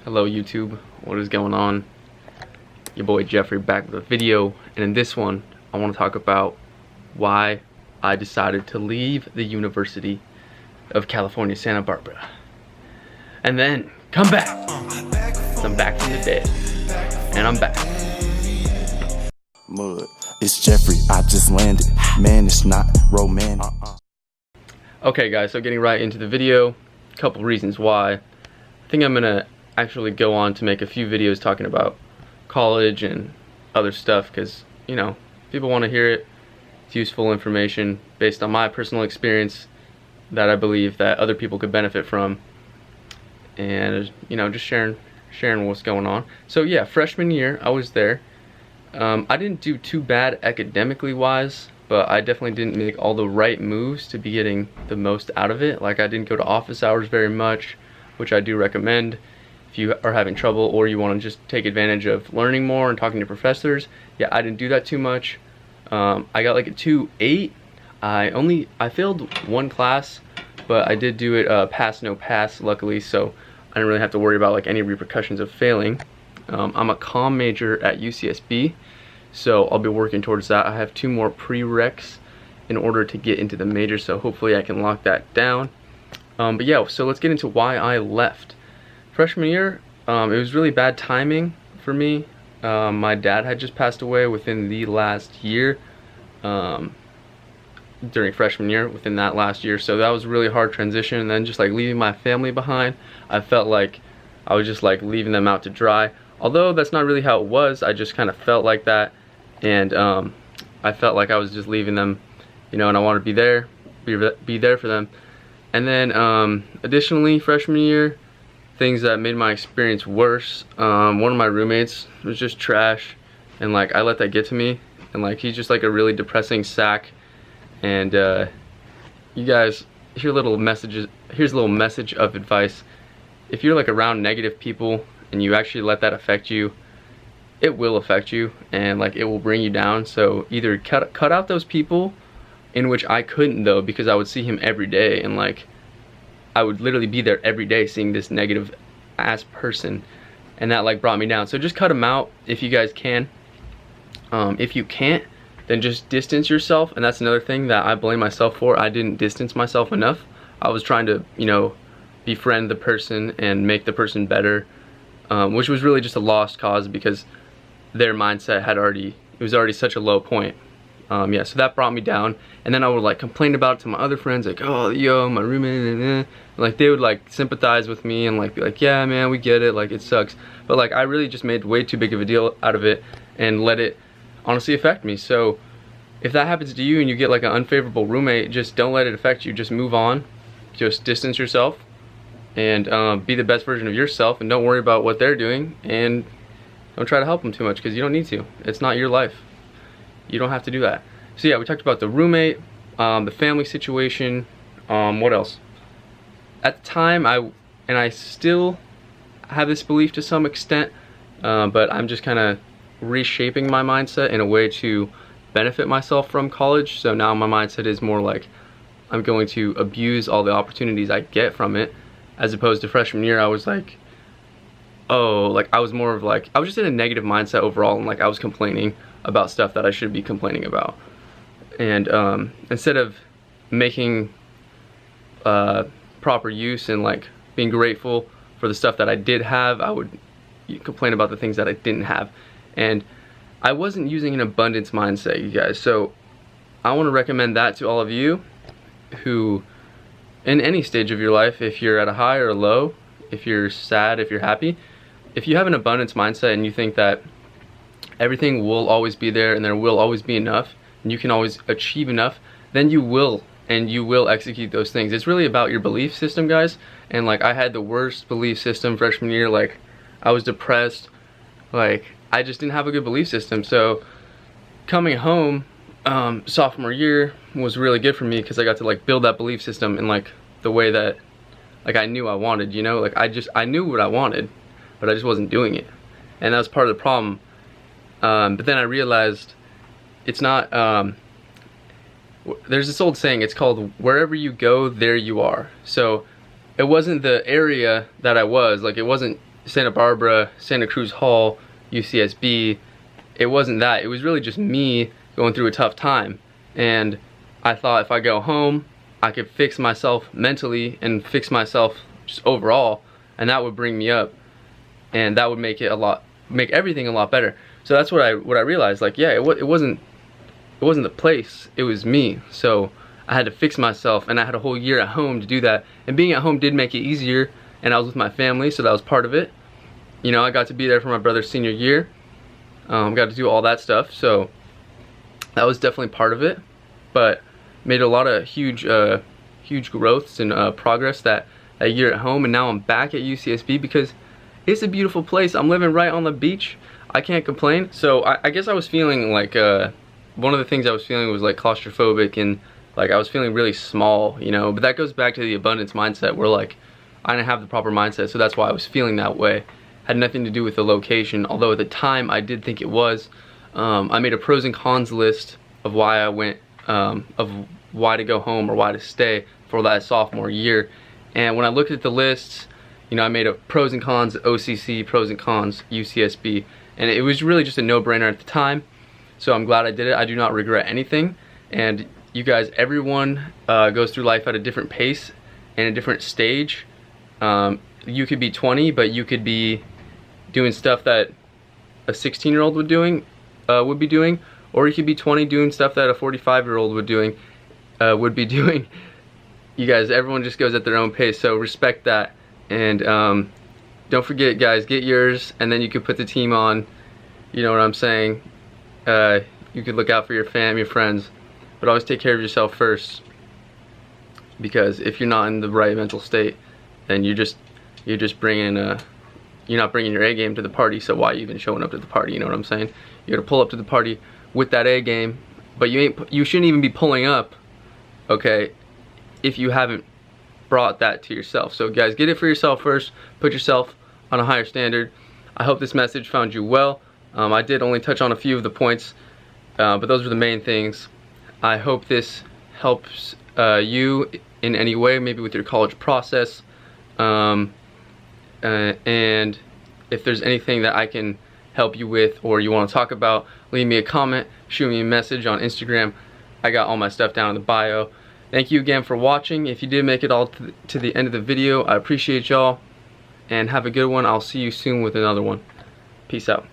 Hello YouTube, what is going on? Your boy Jeffrey back with a video, and in this one I want to talk about why I decided to leave the University of California, Santa Barbara, and then come back. I'm back from the dead, and I'm back. Mud, it's Jeffrey, I just landed. Man, it's not romantic. Okay guys, so getting right into the video, a couple reasons why. I think I'm gonna actually go on to make a few videos talking about college and other stuff, because you know, people want to hear it. It's useful information based on my personal experience that I believe that other people could benefit from, and you know, just sharing what's going on. So yeah, freshman year I was there. I didn't do too bad academically wise, but I definitely didn't make all the right moves to be getting the most out of it. Like, I didn't go to office hours very much, which I do recommend if you are having trouble or you want to just take advantage of learning more and talking to professors. Yeah, I didn't do that too much. I got like a 2.8. I failed one class, but I did do it pass no pass luckily, so I didn't really have to worry about like any repercussions of failing. I'm a comm major at UCSB, so I'll be working towards that. I have 2 more prereqs in order to get into the major, so hopefully I can lock that down. But yeah, so let's get into why I left. Freshman year, it was really bad timing for me. My dad had just passed away within the last year, during freshman year, within that last year, so that was a really hard transition. And then just like leaving my family behind, I felt like I was just like leaving them out to dry. Although that's not really how it was, I just kind of felt like that, and I felt like I was just leaving them, you know, and I wanted to be there for them. And then additionally, freshman year, things that made my experience worse. One of my roommates was just trash, and like I let that get to me, and like he's just like a really depressing sack. And you guys, here's a little message of advice. If you're like around negative people and you actually let that affect you, it will affect you, and like it will bring you down. So either cut out those people, in which I couldn't though, because I would see him every day, and like I would literally be there every day seeing this negative ass person, and that like brought me down. So just cut them out if you guys can. If you can't, then just distance yourself. And that's another thing that I blame myself for. I didn't distance myself enough. I was trying to, you know, befriend the person and make the person better, which was really just a lost cause because their mindset was already such a low point. Yeah, so that brought me down. And then I would like complain about it to my other friends, like, oh yo, my roommate, and like they would like sympathize with me and like be like, yeah man, we get it, like it sucks. But like I really just made way too big of a deal out of it and let it honestly affect me. So if that happens to you and you get like an unfavorable roommate, just don't let it affect you. Just move on, just distance yourself, and be the best version of yourself, and don't worry about what they're doing, and don't try to help them too much, because you don't need to. It's not your life. You don't have to do that. So yeah, we talked about the roommate, the family situation, what else? At the time, I still have this belief to some extent, but I'm just kind of reshaping my mindset in a way to benefit myself from college. So now my mindset is more like I'm going to abuse all the opportunities I get from it, as opposed to freshman year I was like, oh, like I was more of like, I was just in a negative mindset overall, and like I was complaining about stuff that I should be complaining about. And instead of making proper use and like being grateful for the stuff that I did have, I would complain about the things that I didn't have. And I wasn't using an abundance mindset, you guys. So I want to recommend that to all of you who, in any stage of your life, if you're at a high or a low, if you're sad, if you're happy, if you have an abundance mindset and you think that everything will always be there and there will always be enough and you can always achieve enough, then you will, and you will execute those things. It's really about your belief system, guys. And like I had the worst belief system freshman year. Like I was depressed, like I just didn't have a good belief system. So coming home sophomore year was really good for me, because I got to like build that belief system in like the way that like I knew I wanted, you know. Like I knew what I wanted, but I just wasn't doing it, and that was part of the problem. But then I realized it's not, there's this old saying, it's called wherever you go, there you are. So it wasn't the area that I was, like it wasn't Santa Barbara, Santa Cruz Hall, UCSB. It wasn't that. It was really just me going through a tough time. And I thought if I go home, I could fix myself mentally and fix myself just overall, and that would bring me up, and that would make everything a lot better. So that's what I realized. Like, yeah, it wasn't the place, it was me. So I had to fix myself, and I had a whole year at home to do that. And being at home did make it easier, and I was with my family, so that was part of it. You know, I got to be there for my brother's senior year. Got to do all that stuff, so that was definitely part of it. But made a lot of huge growths and progress that year at home, and now I'm back at UCSB because it's a beautiful place. I'm living right on the beach. I can't complain. So I guess I was feeling like one of the things I was feeling was like claustrophobic, and like I was feeling really small, you know. But that goes back to the abundance mindset, where like I didn't have the proper mindset, so that's why I was feeling that way. Had nothing to do with the location, although at the time I did think it was. I made a pros and cons list of why I went, of why to go home or why to stay for that sophomore year. And when I looked at the lists, you know, I made a pros and cons OCC, pros and cons UCSB, and it was really just a no-brainer at the time. So I'm glad I did it. I do not regret anything. And you guys, everyone goes through life at a different pace and a different stage. You could be 20, but you could be doing stuff that a 16-year-old would be doing, or you could be 20 doing stuff that a 45-year-old would be doing. You guys, everyone just goes at their own pace, so respect that. And don't forget, guys, get yours, and then you can put the team on. You know what I'm saying? You could look out for your fam, your friends, but always take care of yourself first, because if you're not in the right mental state, then you're just bringing you're not bringing your A game to the party. So why are you even showing up to the party? You know what I'm saying? You gotta pull up to the party with that A game, but you shouldn't even be pulling up, okay, if you haven't brought that to yourself. So guys, get it for yourself first. Put yourself on a higher standard. I hope this message found you well. I did only touch on a few of the points, but those were the main things. I hope this helps you in any way, maybe with your college process. And if there's anything that I can help you with or you want to talk about, leave me a comment, shoot me a message on Instagram. I got all my stuff down in the bio. Thank you again for watching. If you did make it all to the end of the video, I appreciate y'all, and have a good one. I'll see you soon with another one. Peace out.